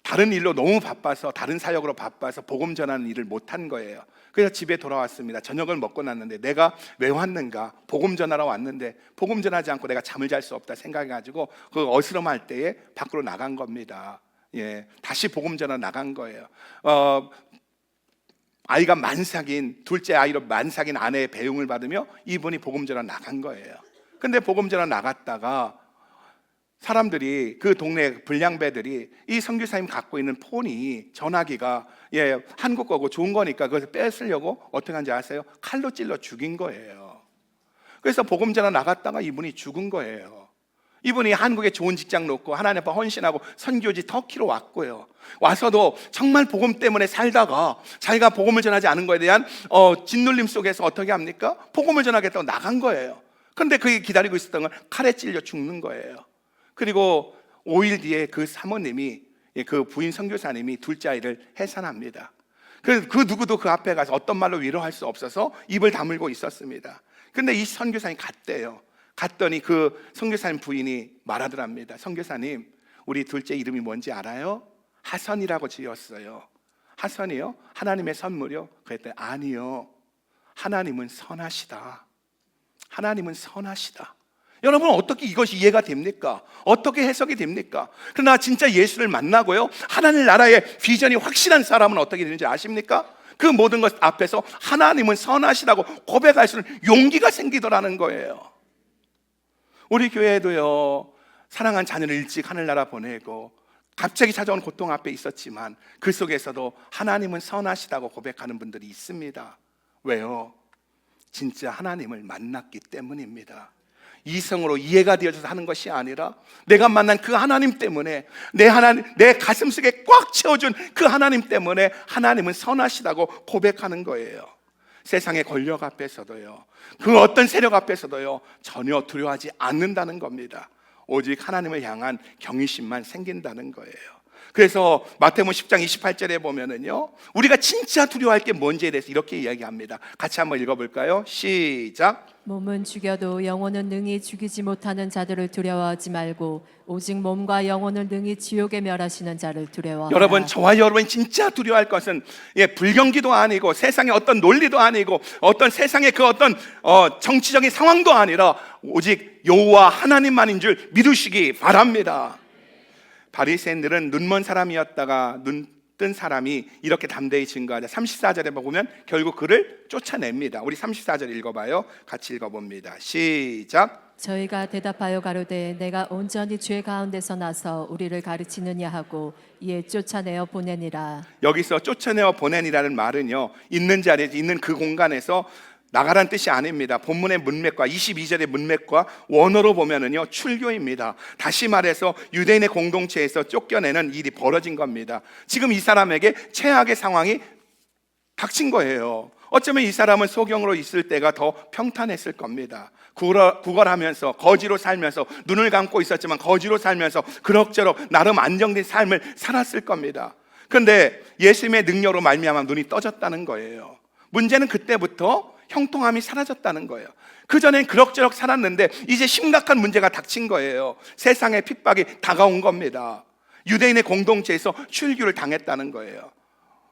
다른 일로 너무 바빠서, 다른 사역으로 바빠서 복음 전하는 일을 못한 거예요. 그래서 집에 돌아왔습니다. 저녁을 먹고 났는데 내가 왜 왔는가? 복음 전하러 왔는데 복음 전하지 않고 내가 잠을 잘 수 없다 생각해가지고 그 어스름할 때에 밖으로 나간 겁니다. 예, 다시 복음 전하러 나간 거예요. 아이가 만삭인, 둘째 아이로 만삭인 아내의 배웅을 받으며 이분이 복음 전하러 나간 거예요. 근데 복음 전하러 나갔다가 사람들이, 그 동네 불량배들이 이 선교사님 갖고 있는 폰이, 전화기가 한국 거고 좋은 거니까 그것을 뺏으려고 어떻게 한지 아세요? 칼로 찔러 죽인 거예요. 그래서 복음 전하 나갔다가 이분이 죽은 거예요. 이분이 한국에 좋은 직장 놓고 하나님 앞에 헌신하고 선교지 터키로 왔고요. 와서도 정말 복음 때문에 살다가 자기가 복음을 전하지 않은 것에 대한 짓눌림 속에서 어떻게 합니까? 복음을 전하겠다고 나간 거예요. 근데 그게 기다리고 있었던 건 칼에 찔려 죽는 거예요. 그리고 5일 뒤에 그 사모님이, 그 부인 선교사님이 둘째 아이를 해산합니다. 그래서 그 누구도 그 앞에 가서 어떤 말로 위로할 수 없어서 입을 다물고 있었습니다. 근데 이 선교사님 갔대요. 갔더니 그 선교사님 부인이 말하더랍니다. 선교사님, 우리 둘째 이름이 뭔지 알아요? 하선이라고 지었어요. 하선이요? 하나님의 선물이요? 그랬더니 아니요, 하나님은 선하시다. 하나님은 선하시다. 여러분, 어떻게 이것이 이해가 됩니까? 어떻게 해석이 됩니까? 그러나 진짜 예수를 만나고요, 하나님 나라의 비전이 확실한 사람은 어떻게 되는지 아십니까? 그 모든 것 앞에서 하나님은 선하시다고 고백할 수 있는 용기가 생기더라는 거예요. 우리 교회도요, 사랑한 자녀를 일찍 하늘나라 보내고 갑자기 찾아온 고통 앞에 있었지만 그 속에서도 하나님은 선하시다고 고백하는 분들이 있습니다. 왜요? 진짜 하나님을 만났기 때문입니다. 이성으로 이해가 되어져서 하는 것이 아니라 내가 만난 그 하나님 때문에, 내 가슴 속에 꽉 채워준 그 하나님 때문에 하나님은 선하시다고 고백하는 거예요. 세상의 권력 앞에서도요, 그 어떤 세력 앞에서도요, 전혀 두려워하지 않는다는 겁니다. 오직 하나님을 향한 경외심만 생긴다는 거예요. 그래서 마태복음 10장 28절에 보면은요, 우리가 진짜 두려워할 게 뭔지에 대해서 이렇게 이야기합니다. 같이 한번 읽어볼까요? 시작. 몸은 죽여도 영혼은 능히 죽이지 못하는 자들을 두려워하지 말고 오직 몸과 영혼을 능히 지옥에 멸하시는 자를 두려워하라. 여러분, 저와 여러분이 진짜 두려워할 것은 불경기도 아니고 세상의 어떤 논리도 아니고 어떤 세상의 그 어떤 정치적인 상황도 아니라 오직 여호와 하나님만인 줄 믿으시기 바랍니다. 바리새인들은 눈먼 사람이었다가 눈 뜬 사람이 이렇게 담대히 증거하자 34절에 보면 결국 그를 쫓아냅니다. 우리 34절 읽어봐요. 같이 읽어봅니다. 시작. 저희가 대답하여 가로되 내가 온전히 죄 가운데서 나서 우리를 가르치느냐 하고 이에 쫓아내어 보내니라. 여기서 쫓아내어 보내니라는 말은요, 있는 자리에 있는 그 공간에서 나가란 뜻이 아닙니다. 본문의 문맥과 22절의 문맥과 원어로 보면은요, 출교입니다. 다시 말해서 유대인의 공동체에서 쫓겨내는 일이 벌어진 겁니다. 지금 이 사람에게 최악의 상황이 닥친 거예요. 어쩌면 이 사람은 소경으로 있을 때가 더 평탄했을 겁니다. 구걸하면서 거지로 살면서 눈을 감고 있었지만 거지로 살면서 그럭저럭 나름 안정된 삶을 살았을 겁니다. 그런데 예수님의 능력으로 말미암아 눈이 떠졌다는 거예요. 문제는 그때부터 형통함이 사라졌다는 거예요. 그전엔 그럭저럭 살았는데 이제 심각한 문제가 닥친 거예요. 세상의 핍박이 다가온 겁니다. 유대인의 공동체에서 출교를 당했다는 거예요.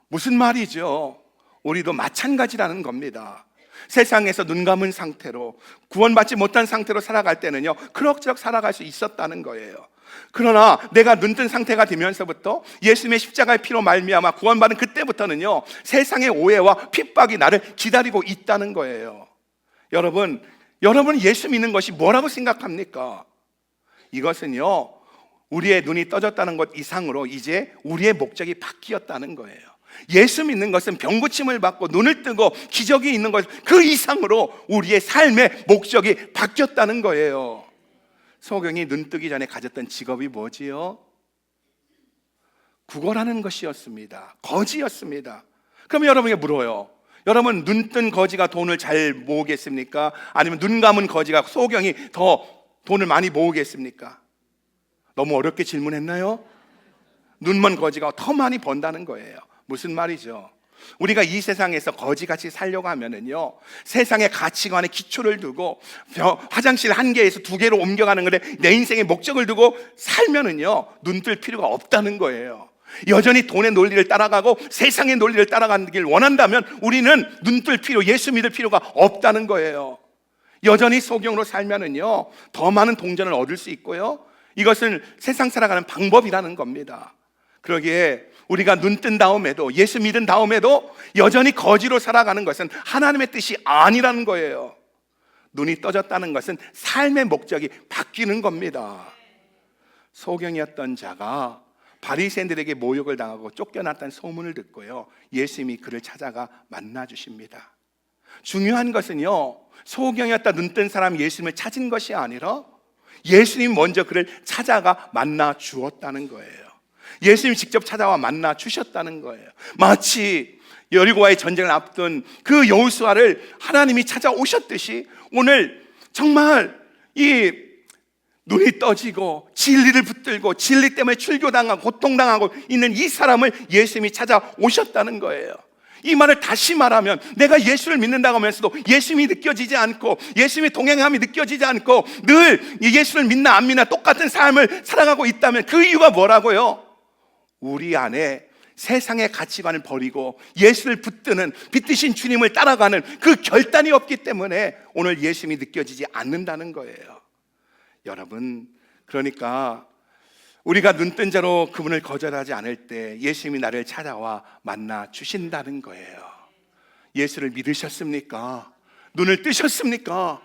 무슨 말이죠? 우리도 마찬가지라는 겁니다. 세상에서 눈 감은 상태로 구원받지 못한 상태로 살아갈 때는요, 그럭저럭 살아갈 수 있었다는 거예요. 그러나 내가 눈뜬 상태가 되면서부터 예수님의 십자가의 피로 말미암아 구원받은 그때부터는요, 세상의 오해와 핍박이 나를 기다리고 있다는 거예요. 여러분 예수 믿는 것이 뭐라고 생각합니까? 이것은요, 우리의 눈이 떠졌다는 것 이상으로 이제 우리의 목적이 바뀌었다는 거예요. 예수 믿는 것은 병고침을 받고 눈을 뜨고 기적이 있는 것, 그 이상으로 우리의 삶의 목적이 바뀌었다는 거예요. 소경이 눈 뜨기 전에 가졌던 직업이 뭐지요? 구걸하는 것이었습니다. 거지였습니다. 그럼 여러분에게 물어요. 여러분, 눈 뜬 거지가 돈을 잘 모으겠습니까? 아니면 눈 감은 거지가, 소경이 더 돈을 많이 모으겠습니까? 너무 어렵게 질문했나요? 눈먼 거지가 더 많이 번다는 거예요. 무슨 말이죠? 우리가 이 세상에서 거지같이 살려고 하면은요, 세상의 가치관에 기초를 두고 화장실 한 개에서 두 개로 옮겨가는 건데 내 인생의 목적을 두고 살면은요, 눈 뜰 필요가 없다는 거예요. 여전히 돈의 논리를 따라가고 세상의 논리를 따라가길 원한다면 우리는 눈 뜰 필요, 예수 믿을 필요가 없다는 거예요. 여전히 소경으로 살면은요, 더 많은 동전을 얻을 수 있고요, 이것은 세상 살아가는 방법이라는 겁니다. 그러기에 우리가 눈 뜬 다음에도, 예수 믿은 다음에도 여전히 거지로 살아가는 것은 하나님의 뜻이 아니라는 거예요. 눈이 떠졌다는 것은 삶의 목적이 바뀌는 겁니다. 소경이었던 자가 바리새인들에게 모욕을 당하고 쫓겨났다는 소문을 듣고요, 예수님이 그를 찾아가 만나 주십니다. 중요한 것은요, 소경이었다 눈 뜬 사람 예수님을 찾은 것이 아니라 예수님 먼저 그를 찾아가 만나 주었다는 거예요. 예수님이 직접 찾아와 만나 주셨다는 거예요. 마치 여리고와의 전쟁을 앞둔 그 여호수아를 하나님이 찾아오셨듯이 오늘 정말 이 눈이 떠지고 진리를 붙들고 진리 때문에 출교당하고 고통당하고 있는 이 사람을 예수님이 찾아오셨다는 거예요. 이 말을 다시 말하면, 내가 예수를 믿는다고 하면서도 예수님이 느껴지지 않고 예수님의 동행함이 느껴지지 않고 늘 예수를 믿나 안 믿나 똑같은 삶을 살아가고 있다면 그 이유가 뭐라고요? 우리 안에 세상의 가치관을 버리고 예수를 붙드는 빛드신 주님을 따라가는 그 결단이 없기 때문에 오늘 예수님이 느껴지지 않는다는 거예요. 여러분, 그러니까 우리가 눈뜬 자로 그분을 거절하지 않을 때 예수님이 나를 찾아와 만나 주신다는 거예요. 예수를 믿으셨습니까? 눈을 뜨셨습니까?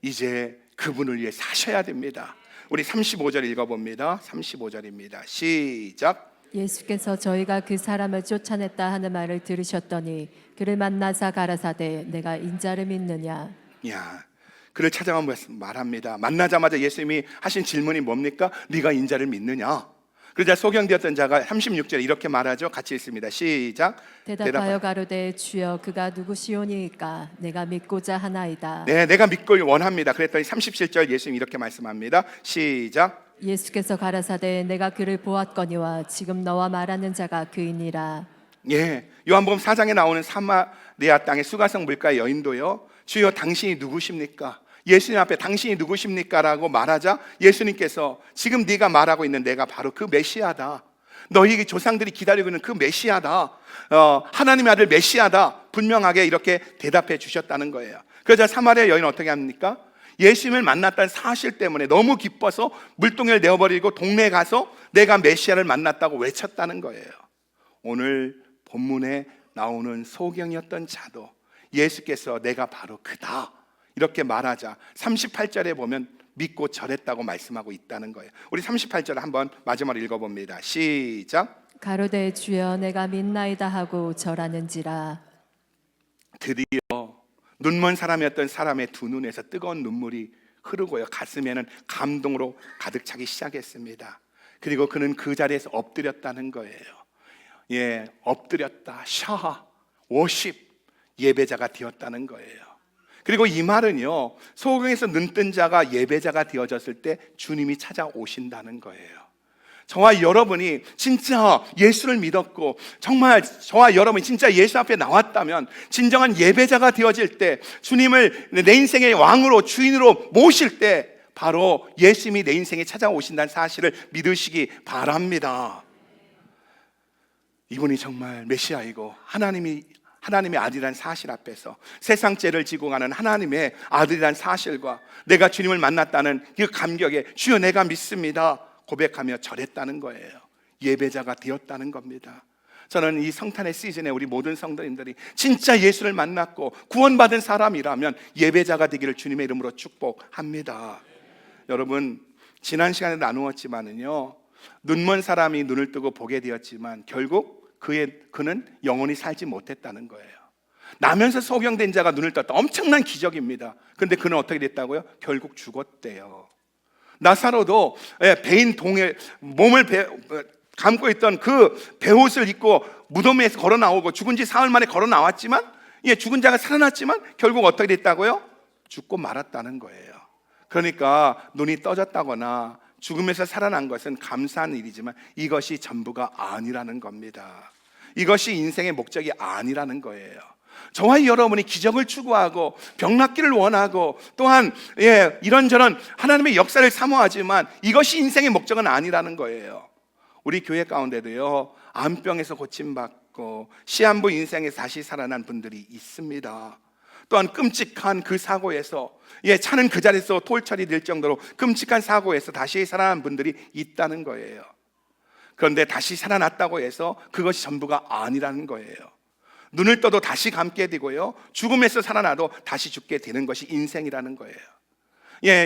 이제 그분을 위해 사셔야 됩니다. 우리 35절 읽어봅니다. 35절입니다. 시작. 예수께서 저희가 그 사람을 쫓아냈다 하는 말을 들으셨더니 그를 만나사 가라사대 내가 인자를 믿느냐. 야, 그를 찾아가 말합니다. 만나자마자 예수님이 하신 질문이 뭡니까? 네가 인자를 믿느냐? 그러자 소경되었던 자가 36절에 이렇게 말하죠. 같이 읽습니다. 시작. 대답하여 가로되 주여 그가 누구시오니이까 내가 믿고자 하나이다. 네, 내가 믿고 원합니다. 그랬더니 37절 예수님이 이렇게 말씀합니다. 시작. 예수께서 가라사대 내가 그를 보았거니와 지금 너와 말하는 자가 그이니라. 예, 요한복음 4장에 나오는 사마리아 땅의 수가성 물가의 여인도요, 주여 당신이 누구십니까? 예수님 앞에 당신이 누구십니까? 라고 말하자 예수님께서 지금 네가 말하고 있는 내가 바로 그 메시아다. 너희 조상들이 기다리고 있는 그 메시아다. 하나님의 아들 메시아다. 분명하게 이렇게 대답해 주셨다는 거예요. 그러자 사마리아 여인은 어떻게 합니까? 예수님을 만났다는 사실 때문에 너무 기뻐서 물동이를 내어버리고 동네에 가서 내가 메시아를 만났다고 외쳤다는 거예요. 오늘 본문에 나오는 소경이었던 자도 예수께서 내가 바로 그다 이렇게 말하자 38절에 보면 믿고 절했다고 말씀하고 있다는 거예요. 우리 38절 한번 마지막으로 읽어봅니다. 시작. 가로되 주여 내가 믿나이다 하고 절하는지라. 드디어 눈먼 사람이었던 사람의 두 눈에서 뜨거운 눈물이 흐르고요, 가슴에는 감동으로 가득 차기 시작했습니다. 그리고 그는 그 자리에서 엎드렸다는 거예요. 예, 엎드렸다, 샤, 워십, 예배자가 되었다는 거예요. 그리고 이 말은요, 소경에서 눈뜬 자가 예배자가 되어졌을 때 주님이 찾아오신다는 거예요. 저와 여러분이 진짜 예수를 믿었고 정말 저와 여러분이 진짜 예수 앞에 나왔다면 진정한 예배자가 되어질 때, 주님을 내 인생의 왕으로 주인으로 모실 때 바로 예수님이 내 인생에 찾아오신다는 사실을 믿으시기 바랍니다. 이분이 정말 메시아이고 하나님의 아들이라는 사실 앞에서 세상 죄를 지고 가는 하나님의 아들이라는 사실과 내가 주님을 만났다는 그 감격에 주여 내가 믿습니다 고백하며 절했다는 거예요. 예배자가 되었다는 겁니다. 저는 이 성탄의 시즌에 우리 모든 성도님들이 진짜 예수를 만났고 구원받은 사람이라면 예배자가 되기를 주님의 이름으로 축복합니다. 여러분, 지난 시간에 나누었지만은요, 눈먼 사람이 눈을 뜨고 보게 되었지만 결국 그는 영원히 살지 못했다는 거예요. 나면서 소경된 자가 눈을 떴다. 엄청난 기적입니다. 그런데 그는 어떻게 됐다고요? 결국 죽었대요. 나사로도 베인 동에 몸을 감고 있던 그 베옷을 입고 무덤에서 걸어 나오고 죽은 지 사흘 만에 걸어 나왔지만, 죽은 자가 살아났지만 결국 어떻게 됐다고요? 죽고 말았다는 거예요. 그러니까 눈이 떠졌다거나 죽음에서 살아난 것은 감사한 일이지만 이것이 전부가 아니라는 겁니다. 이것이 인생의 목적이 아니라는 거예요. 저와 여러분이 기적을 추구하고 병 낫기를 원하고 또한 이런저런 하나님의 역사를 사모하지만 이것이 인생의 목적은 아니라는 거예요. 우리 교회 가운데도요, 암병에서 고침받고 시한부 인생에서 다시 살아난 분들이 있습니다. 또한 끔찍한 그 사고에서 차는 그 자리에서 돌처리 될 정도로 끔찍한 사고에서 다시 살아난 분들이 있다는 거예요. 그런데 다시 살아났다고 해서 그것이 전부가 아니라는 거예요. 눈을 떠도 다시 감게 되고요, 죽음에서 살아나도 다시 죽게 되는 것이 인생이라는 거예요.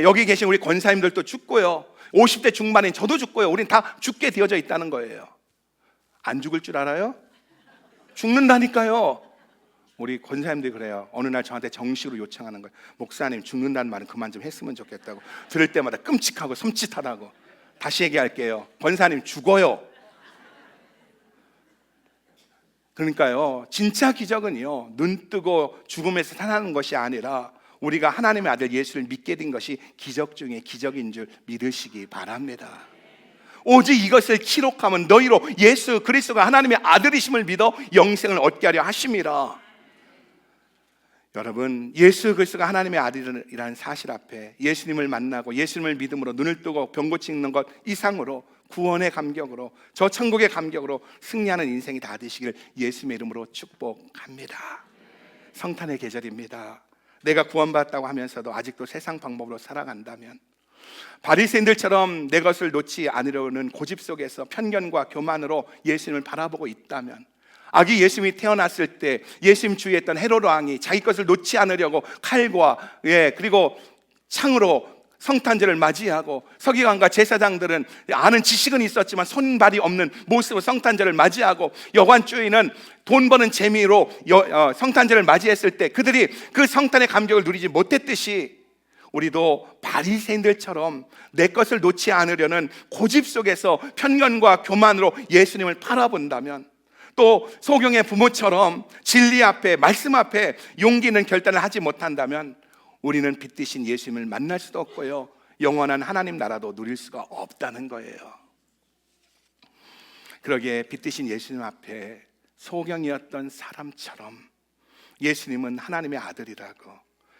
여기 계신 우리 권사님들도 죽고요, 50대 중반인 저도 죽고요, 우린 다 죽게 되어져 있다는 거예요. 안 죽을 줄 알아요? 죽는다니까요. 우리 권사님들이 그래요. 어느 날 저한테 정식으로 요청하는 거예요. 목사님, 죽는다는 말은 그만 좀 했으면 좋겠다고. 들을 때마다 끔찍하고 섬찟하다고. 다시 얘기할게요. 권사님, 죽어요. 그러니까요, 진짜 기적은요, 눈 뜨고 죽음에서 살아나는 것이 아니라 우리가 하나님의 아들 예수를 믿게 된 것이 기적 중에 기적인 줄 믿으시기 바랍니다. 오직 이것을 기록하면 너희로 예수 그리스도가 하나님의 아들이심을 믿어 영생을 얻게 하려 하심이라. 여러분, 예수 그리스도가 하나님의 아들이라는 사실 앞에 예수님을 만나고 예수님을 믿음으로 눈을 뜨고 병 고치는 것 이상으로 구원의 감격으로 저 천국의 감격으로 승리하는 인생이 다 되시길 예수님의 이름으로 축복합니다. 성탄의 계절입니다. 내가 구원받았다고 하면서도 아직도 세상 방법으로 살아간다면, 바리새인들처럼 내 것을 놓지 않으려는 고집 속에서 편견과 교만으로 예수님을 바라보고 있다면, 아기 예수님이 태어났을 때 예수님 주위에 있던 헤로드 왕이 자기 것을 놓지 않으려고 칼과 그리고 창으로 성탄절을 맞이하고, 서기관과 제사장들은 아는 지식은 있었지만 손발이 없는 모습으로 성탄절을 맞이하고, 여관 주인은 돈 버는 재미로 성탄절을 맞이했을 때 그들이 그 성탄의 감격을 누리지 못했듯이, 우리도 바리새인들처럼 내 것을 놓지 않으려는 고집 속에서 편견과 교만으로 예수님을 바라본다면, 또 소경의 부모처럼 진리 앞에, 말씀 앞에 용기 있는 결단을 하지 못한다면 우리는 빛되신 예수님을 만날 수도 없고요, 영원한 하나님 나라도 누릴 수가 없다는 거예요. 그러기에 빛되신 예수님 앞에 소경이었던 사람처럼 예수님은 하나님의 아들이라고,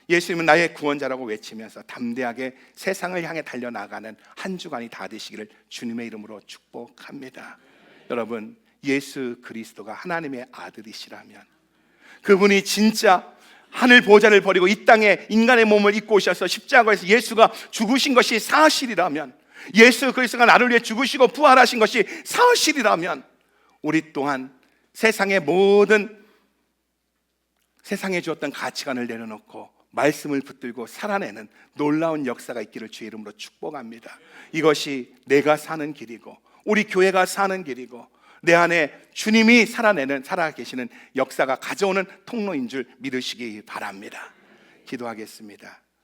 예수님은 나의 구원자라고 외치면서 담대하게 세상을 향해 달려나가는 한 주간이 다 되시기를 주님의 이름으로 축복합니다. 여러분, 예수 그리스도가 하나님의 아들이시라면, 그분이 진짜 하늘 보좌를 버리고 이 땅에 인간의 몸을 입고 오셔서 십자가에서 예수가 죽으신 것이 사실이라면, 예수 그리스도가 나를 위해 죽으시고 부활하신 것이 사실이라면, 우리 또한 세상의 모든 세상에 주었던 가치관을 내려놓고 말씀을 붙들고 살아내는 놀라운 역사가 있기를 주의 이름으로 축복합니다. 이것이 내가 사는 길이고 우리 교회가 사는 길이고 내 안에 주님이 살아 계시는 역사가 가져오는 통로인 줄 믿으시기 바랍니다. 기도하겠습니다.